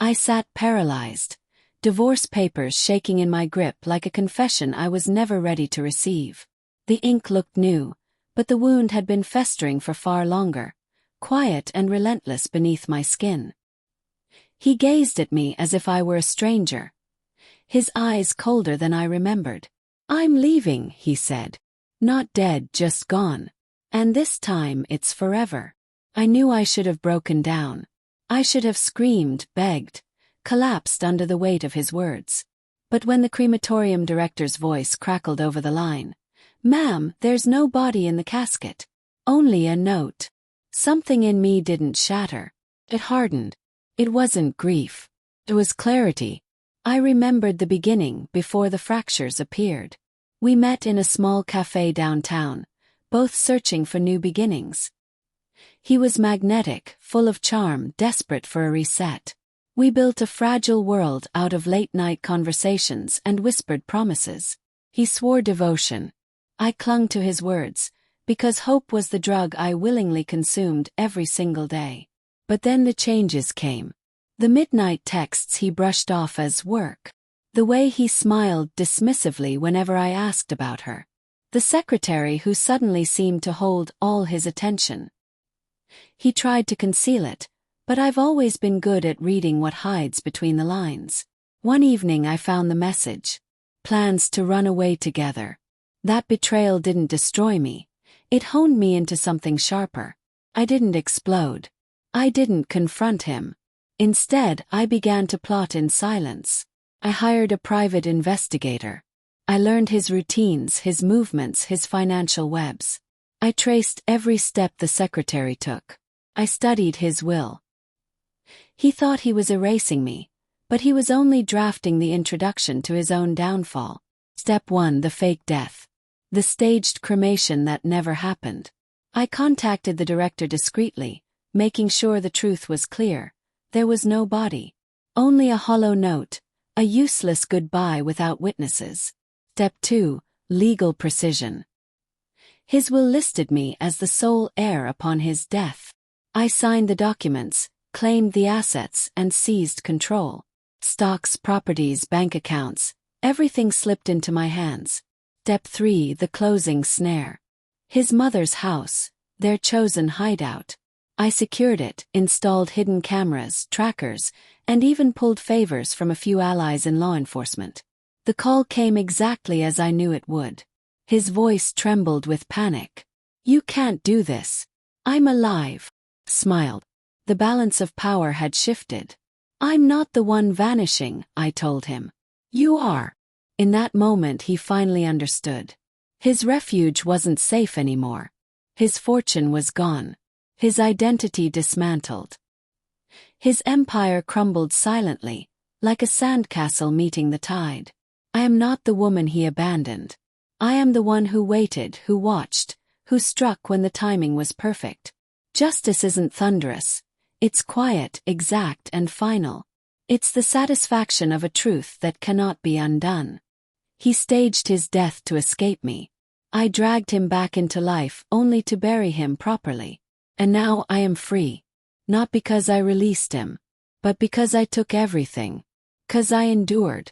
I sat paralyzed, divorce papers shaking in my grip like a confession I was never ready to receive. The ink looked new, but the wound had been festering for far longer, quiet and relentless beneath my skin. He gazed at me as if I were a stranger, his eyes colder than I remembered. "I'm leaving," he said. "Not dead, just gone. And this time it's forever." I knew I should have broken down. I should have screamed, begged, collapsed under the weight of his words. But when the crematorium director's voice crackled over the line, "Ma'am, there's no body in the casket. Only a note." Something in me didn't shatter. It hardened. It wasn't grief. It was clarity. I remembered the beginning before the fractures appeared. We met in a small cafe downtown, both searching for new beginnings. He was magnetic, full of charm, desperate for a reset. We built a fragile world out of late-night conversations and whispered promises. He swore devotion. I clung to his words, because hope was the drug I willingly consumed every single day. But then the changes came. The midnight texts he brushed off as work. The way he smiled dismissively whenever I asked about her. The secretary who suddenly seemed to hold all his attention. He tried to conceal it, but I've always been good at reading what hides between the lines. One evening I found the message. Plans to run away together. That betrayal didn't destroy me. It honed me into something sharper. I didn't explode. I didn't confront him. Instead, I began to plot in silence. I hired a private investigator. I learned his routines, his movements, his financial webs. I traced every step the secretary took. I studied his will. He thought he was erasing me, but he was only drafting the introduction to his own downfall. Step 1: the fake death. The staged cremation that never happened. I contacted the director discreetly, making sure the truth was clear. There was no body. Only a hollow note, a useless goodbye without witnesses. Step 2: legal precision. His will listed me as the sole heir upon his death. I signed the documents, claimed the assets, and seized control. Stocks, properties, bank accounts, everything slipped into my hands. Step 3: the closing snare. His mother's house, their chosen hideout. I secured it, installed hidden cameras, trackers, and even pulled favors from a few allies in law enforcement. The call came exactly as I knew it would. His voice trembled with panic. "You can't do this. I'm alive." Smiled. The balance of power had shifted. "I'm not the one vanishing," I told him. "You are." In that moment he finally understood. His refuge wasn't safe anymore. His fortune was gone. His identity dismantled. His empire crumbled silently, like a sandcastle meeting the tide. I am not the woman he abandoned. I am the one who waited, who watched, who struck when the timing was perfect. Justice isn't thunderous. It's quiet, exact, and final. It's the satisfaction of a truth that cannot be undone. He staged his death to escape me. I dragged him back into life only to bury him properly. And now I am free. Not because I released him, but because I took everything. 'Cause I endured.